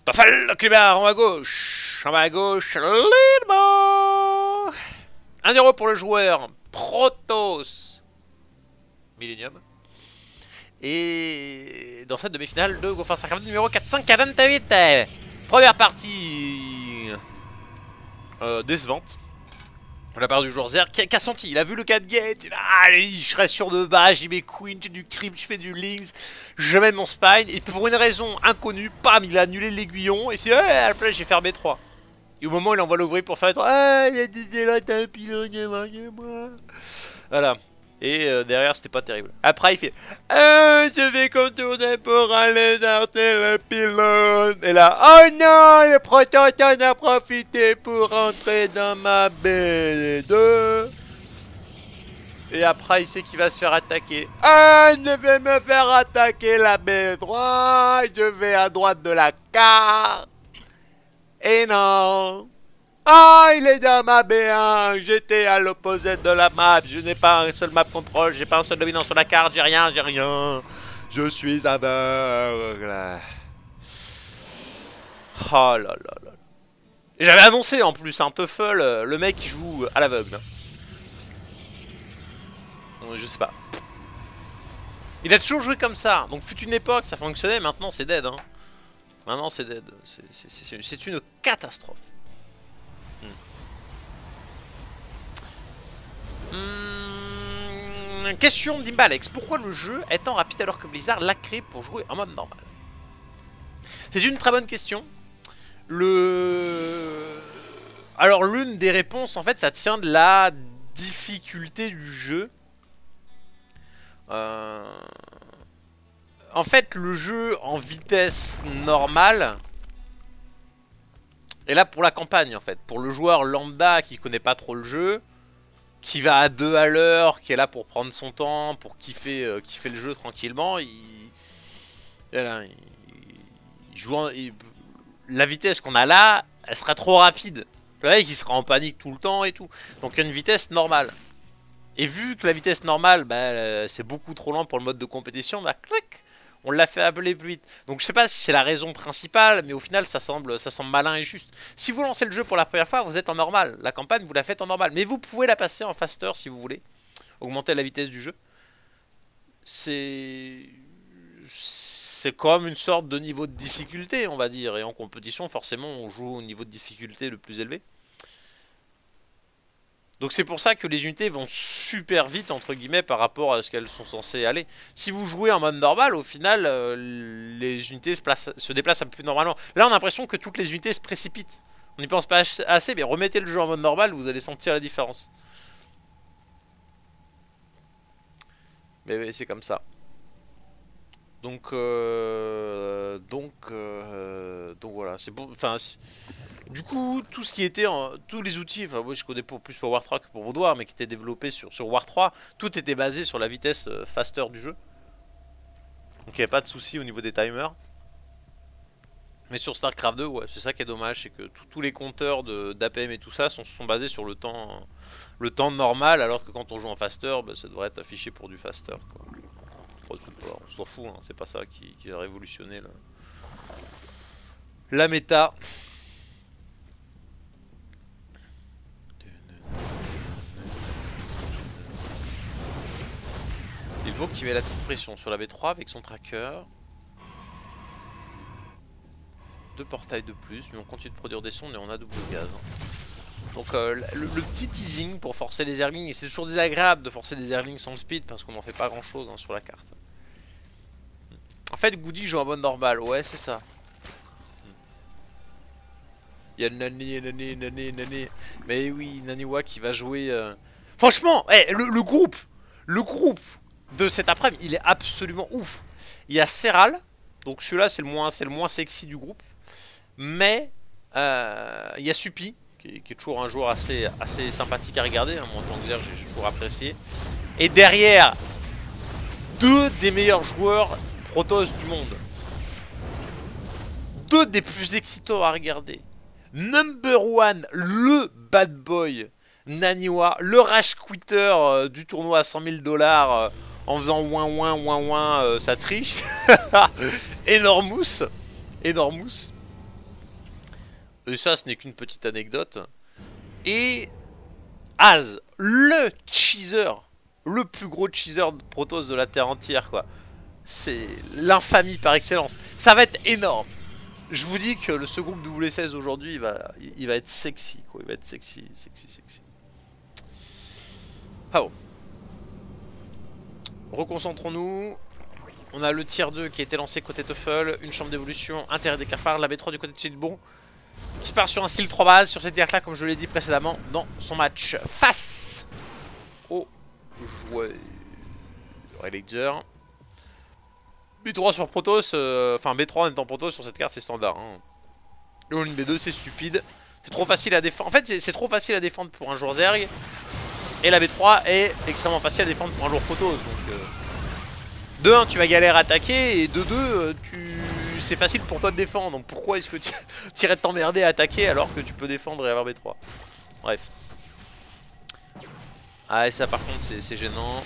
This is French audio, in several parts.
Toffel, Clébard, en bas à gauche. En bas à gauche, Lidmo. 1-0 pour le joueur Protoss Millennium. Et dans cette demi-finale de GoForce Warcraft numéro 448. Première partie décevante. De la part du joueur Zer qui a senti, il a vu le 4 gate, il a allez, je serai sûr de base, j'y mets Queen, j'ai du Creep, je fais du Lynx, je mets mon Spine, et pour une raison inconnue, pam, il a annulé l'aiguillon, et c'est à la place j'ai fait B3. Et au moment où il envoie l'ouvrier pour faire ah, il y a des là, t'as un pylône, moi. Voilà. Et derrière c'était pas terrible. Après il fait je vais contourner pour aller darter le pylône. Et là, oh non, le Protoss en a profité pour rentrer dans ma B2. Et après il sait qu'il va se faire attaquer. Ah, je vais me faire attaquer la B3. Je vais à droite de la carte. Et non. Ah, il est dans ma B1, j'étais à l'opposé de la map, je n'ai pas un seul map contrôle, j'ai pas un seul dominant sur la carte, j'ai rien, je suis aveugle. Oh là là là. Et j'avais annoncé en plus, un Teufel, le mec qui joue à l'aveugle. Je sais pas. Il a toujours joué comme ça, donc fut une époque, ça fonctionnait, maintenant c'est dead. Hein. Maintenant c'est dead, c'est une catastrophe. Question d'Imbalex. Pourquoi le jeu étant rapide alors que Blizzard l'a créé pour jouer en mode normal? C'est une très bonne question. Alors l'une des réponses en fait ça tient de la difficulté du jeu. En fait le jeu en vitesse normale est là pour la campagne en fait. Pour le joueur lambda qui connaît pas trop le jeu, qui va à 2 à l'heure, qui est là pour prendre son temps, pour kiffer le jeu tranquillement, la vitesse qu'on a là, elle sera trop rapide. Le mec il sera en panique tout le temps et tout. Donc il y a une vitesse normale. Et vu que la vitesse normale, bah, c'est beaucoup trop lent pour le mode de compétition, bah clic, on l'a fait appeler plus vite. Donc je sais pas si c'est la raison principale, mais au final ça semble malin et juste. Si vous lancez le jeu pour la première fois, vous êtes en normal. La campagne, vous la faites en normal. Mais vous pouvez la passer en faster si vous voulez. Augmenter la vitesse du jeu. C'est comme une sorte de niveau de difficulté, on va dire. Et en compétition, forcément, on joue au niveau de difficulté le plus élevé. Donc c'est pour ça que les unités vont super vite entre guillemets par rapport à ce qu'elles sont censées aller. Si vous jouez en mode normal, au final les unités se déplacent un peu plus normalement. Là on a l'impression que toutes les unités se précipitent. On n'y pense pas assez, mais remettez le jeu en mode normal, vous allez sentir la différence. Mais c'est comme ça. Donc voilà, c'est bon. Enfin, du coup, tout ce qui était, tous les outils, enfin moi je connais plus pour War 3 que pour Vaudoir, mais qui étaient développés sur War 3, tout était basé sur la vitesse faster du jeu. Donc il n'y avait pas de souci au niveau des timers. Mais sur StarCraft 2, ouais, c'est ça qui est dommage, c'est que tous les compteurs d'APM et tout ça sont basés sur le temps normal, alors que quand on joue en faster, bah, ça devrait être affiché pour du faster. Quoi. On s'en fout, hein, c'est pas ça qui a révolutionné la méta. Il faut qu'il met la petite pression sur la B3 avec son tracker. 2 portails de plus, mais on continue de produire des sondes et on a double gaz. Donc le petit teasing pour forcer les airlings, et c'est toujours désagréable de forcer des airlings sans speed parce qu'on n'en fait pas grand chose hein, sur la carte. En fait Goody joue en mode normal, ouais c'est ça. Il y a Nani. Mais oui, Naniwa qui va jouer... Franchement, hey, le groupe de cet après-midi, il est absolument ouf. Il y a Serral, donc celui-là c'est le moins sexy du groupe. Mais il y a Suppi, qui est toujours un joueur assez sympathique à regarder. Hein. Moi en tant que Zer, j'ai toujours apprécié. Et derrière, 2 des meilleurs joueurs Protoss du monde. 2 des plus excitants à regarder. Number 1, le bad boy Naniwa, le rage quitter du tournoi à 100 000 $ en faisant ouin ça triche. Enormous. Et ça, ce n'est qu'une petite anecdote. Et Az, le cheeser, le plus gros cheeser de Protoss de la Terre entière, quoi. C'est l'infamie par excellence. Ça va être énorme. Je vous dis que le second W16 aujourd'hui, il va être sexy, quoi. Il va être sexy. Ah bon. Reconcentrons-nous. On a le tier 2 qui a été lancé côté Teufel, une chambre d'évolution, intérêt des cafards, la B3 du côté de Chilbon, qui part sur un style 3 bases sur cette carte là, comme je l'ai dit précédemment dans son match face au joueur Ledger. B3 sur Protoss, enfin B3 en étant Protoss sur cette carte c'est standard. Hein. Le all-in B2 c'est stupide, c'est trop facile à défendre. En fait c'est trop facile à défendre pour un joueur Zerg. Et la B3 est extrêmement facile à défendre pour un joueur Protoss. Donc de 1 tu vas galérer à attaquer et de 2 c'est facile pour toi de défendre. Donc pourquoi est-ce que tu irais t'emmerder à attaquer alors que tu peux défendre et avoir B3. Bref. Ah et ça par contre c'est gênant.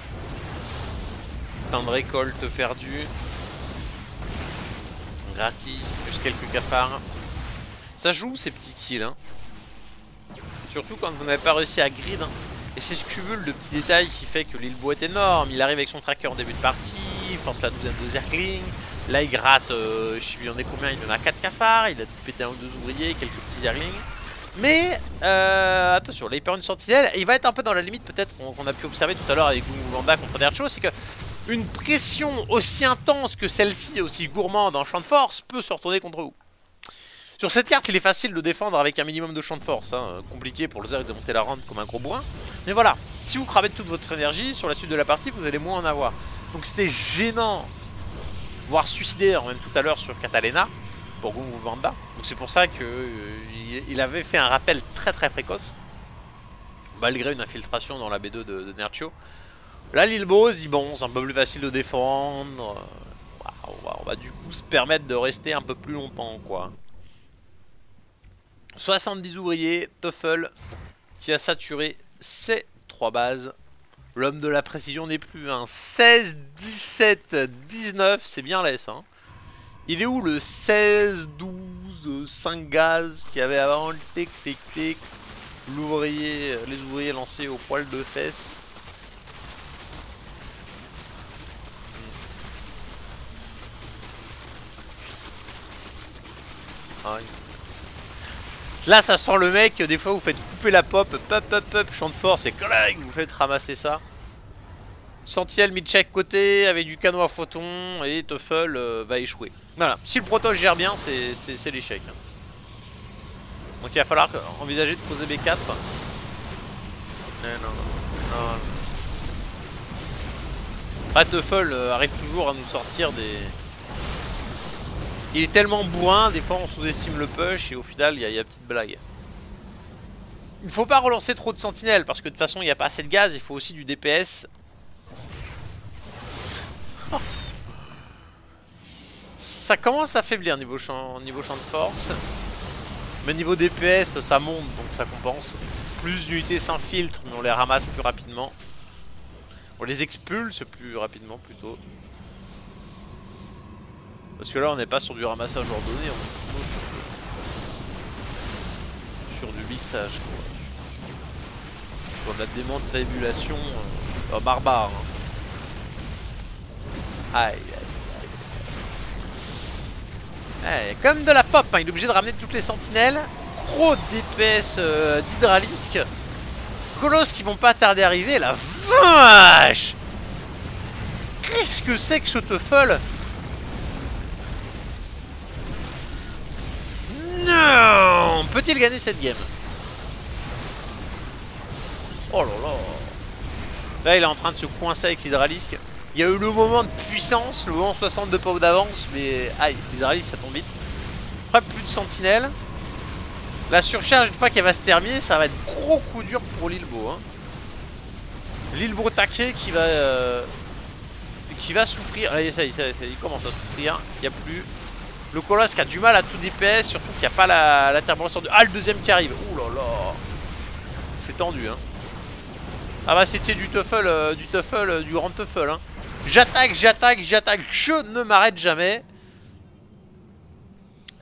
Fin de récolte perdu. Gratis, plus quelques cafards. Ça joue ces petits kills hein. Surtout quand vous n'avez pas réussi à grid hein. Et c'est Scubule, le petit détail qui fait que l'Ilbo est énorme. Il arrive avec son tracker en début de partie, force la douzaine de Zergling. Là il gratte, je sais plus il en est combien, il en a 4 cafards, il a pété un ou deux ouvriers, quelques petits Zerglings. Mais attention, là il perd une sentinelle et il va être un peu dans la limite peut-être qu'on a pu observer tout à l'heure avec Gungulanda contre Dercho, c'est que une pression aussi intense que celle-ci, aussi gourmande en champ de force, peut se retourner contre vous. Sur cette carte, il est facile de défendre avec un minimum de champ de force. Hein. Compliqué pour le Zerg de monter la rente comme un gros bourrin. Mais voilà, si vous cramez toute votre énergie, sur la suite de la partie, vous allez moins en avoir. Donc c'était gênant, voire suicidaire, même tout à l'heure sur Catalena, pour Gungulanda. Donc c'est pour ça qu'il avait fait un rappel très précoce, malgré une infiltration dans la B2 de Nerchio. Là, l'Ilbo, bon, c'est un peu plus facile de défendre. On va du coup se permettre de rester un peu plus longtemps, quoi. 70 ouvriers, Teufel qui a saturé ses 3 bases. L'homme de la précision n'est plus un 16, 17, 19, c'est bien laisse. Hein. Il est où le 16, 12, 5 gaz qu'il y avait avant le tic. L'ouvrier, les ouvriers lancés au poil de fesses. Ah, là ça sent le mec, des fois vous faites couper la pop, champ de force et collègue, vous faites ramasser ça. Sentinelle mis de chaque côté avec du canon à photon et Teufel va échouer. Voilà, si le Protoss gère bien, c'est l'échec. Donc il va falloir envisager de poser B4. Non. Ah, Teufel arrive toujours à nous sortir des... Il est tellement bourrin, des fois on sous-estime le push et au final il y a petite blague. Il ne faut pas relancer trop de sentinelles parce que de toute façon il n'y a pas assez de gaz, il faut aussi du DPS. Ça commence à faiblir niveau champ de force. Mais niveau DPS ça monte donc ça compense. Plus d'unités s'infiltrent mais on les ramasse plus rapidement. On les expulse plus rapidement plutôt. Parce que là on n'est pas sur du ramassage ordonné, on est sur du mixage. Sur de la démantelation barbare. Hein. Aïe. Comme de la pop, hein. Il est obligé de ramener toutes les sentinelles. Gros DPS d'hydralisque. Colosses qui vont pas tarder à arriver. La vache! Qu'est-ce que c'est que ce Teufel? Non! Peut-il gagner cette game? Oh là là! Là il est en train de se coincer avec Hydralisque. Il y a eu le moment de puissance, le moment 60 de pop d'avance, mais aïe, Hydralisque ça tombe vite. Après plus de sentinelles. La surcharge une fois qu'elle va se terminer, ça va être gros coup dur pour l'Ilbo. Hein. L'Ilbo taqué qui va souffrir. Allez, ça y est, il commence à souffrir. Il n'y a plus. Le Colosse qui a du mal à tout DPS, surtout qu'il n'y a pas la turbulence de... Ah, le deuxième qui arrive. Ouh là là. C'est tendu, hein. Ah bah c'était du Teufel, du grand Teufel, hein. J'attaque, je ne m'arrête jamais.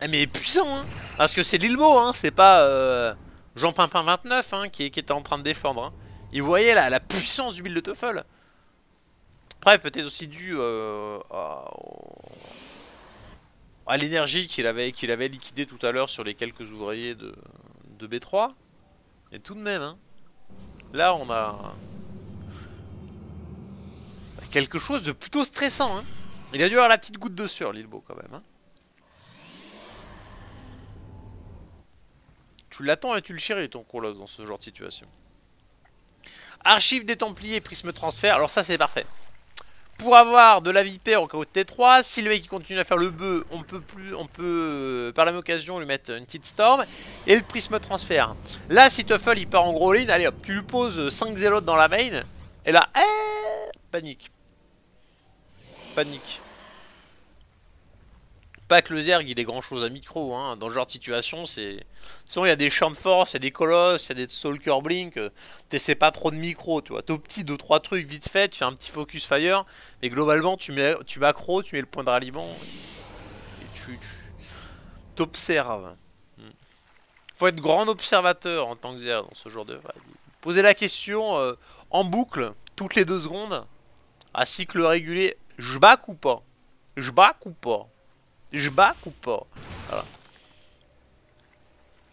Ah, mais puissant, hein. Parce que c'est Lilbo, hein. C'est pas Jean Pimpin 29 hein, qui était en train de défendre. Hein. Il voyait la puissance du build de Teufel. Après, peut-être aussi dû à l'énergie qu'il avait liquidé tout à l'heure sur les quelques ouvriers de B3. Et tout de même, hein. Là, on a quelque chose de plutôt stressant. Hein. Il a dû avoir la petite goutte de sueur, Lilbo, quand même. Hein. Tu l'attends et tu le chéris, ton Colosse, dans ce genre de situation. Archive des Templiers, prisme transfert. Alors ça, c'est parfait. Pour avoir de la vipère au cas où T3, si le mec il continue à faire le bœuf, on peut par la même occasion lui mettre une petite storm et le prisme transfert. Là, si Teufel il part en gros line, allez hop, tu lui poses 5 zélotes dans la main et là, panique. Panique. Pas que le Zerg il ait grand chose à micro, hein. Dans ce genre de situation, c'est. Sinon, il y a des champs de force, il y a des colosses, il y a des Stalker Blink. T'essaies pas trop de micro, tu vois. T'es au petit 2-3 trucs vite fait, tu fais un petit focus fire. Mais globalement, tu macro, tu mets le point de ralliement. Et tu t'observes. Faut être grand observateur en tant que Zerg dans ce genre de. Poser la question en boucle, toutes les 2 secondes. À cycle régulier, je back ou pas? Je back ou pas? Je back ou pas? Voilà.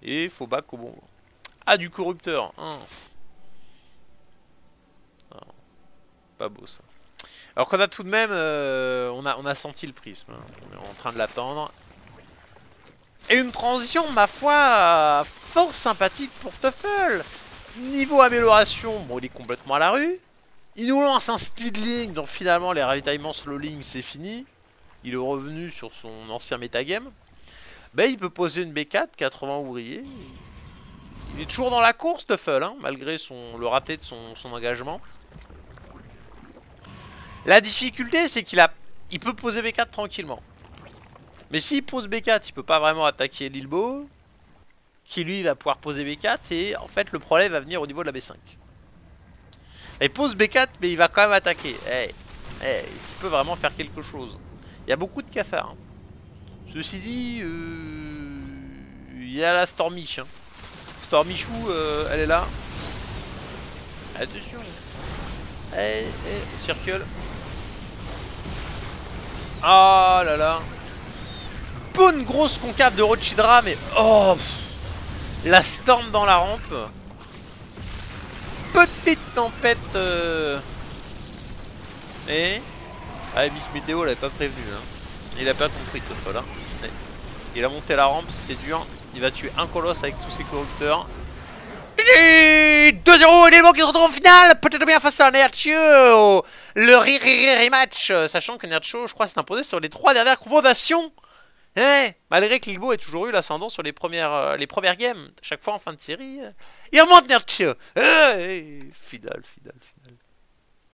Et faut back au bon moment. Ah, du corrupteur. Hein. Non, pas beau ça. Alors qu'on a tout de même... on a senti le prisme. Hein. On est en train de l'attendre. Et une transition, ma foi, fort sympathique pour Teufel. Niveau amélioration, bon, il est complètement à la rue. Il nous lance un speedling, donc finalement les ravitaillements slowling c'est fini. Il est revenu sur son ancien metagame. Ben, il peut poser une B4, 80 ouvriers. Il est toujours dans la course, Teufel, hein, malgré le raté de son engagement. La difficulté, c'est il peut poser B4 tranquillement. Mais s'il pose B4, il peut pas vraiment attaquer Lilbo. Qui lui va pouvoir poser B4. Et en fait, le problème va venir au niveau de la B5. Il pose B4, mais il va quand même attaquer. Il peut vraiment faire quelque chose. Il y a beaucoup de cafards. Hein. Ceci dit, il y a la Stormish. Hein. Stormichou, elle est là. Attention. Circle. Oh là là. Bonne grosse concave de Rochidra, mais oh la Storm dans la rampe. Petite tempête. Et Miss Météo l'avait pas prévenu. Hein. Il a pas compris Teufel. Hein. Il a monté la rampe, c'était dur. Il va tuer un colosse avec tous ses corrupteurs. 2-0, Lilbo qui se retrouve en finale. Peut-être bien face à Nerchio. Le rematch. Sachant que Nerchio, je crois, s'est imposé sur les 3 dernières confrontations. Malgré que Lilbo ait toujours eu l'ascendant sur les premières games. Chaque fois en fin de série. Il remonte Nerchio. Fidèle.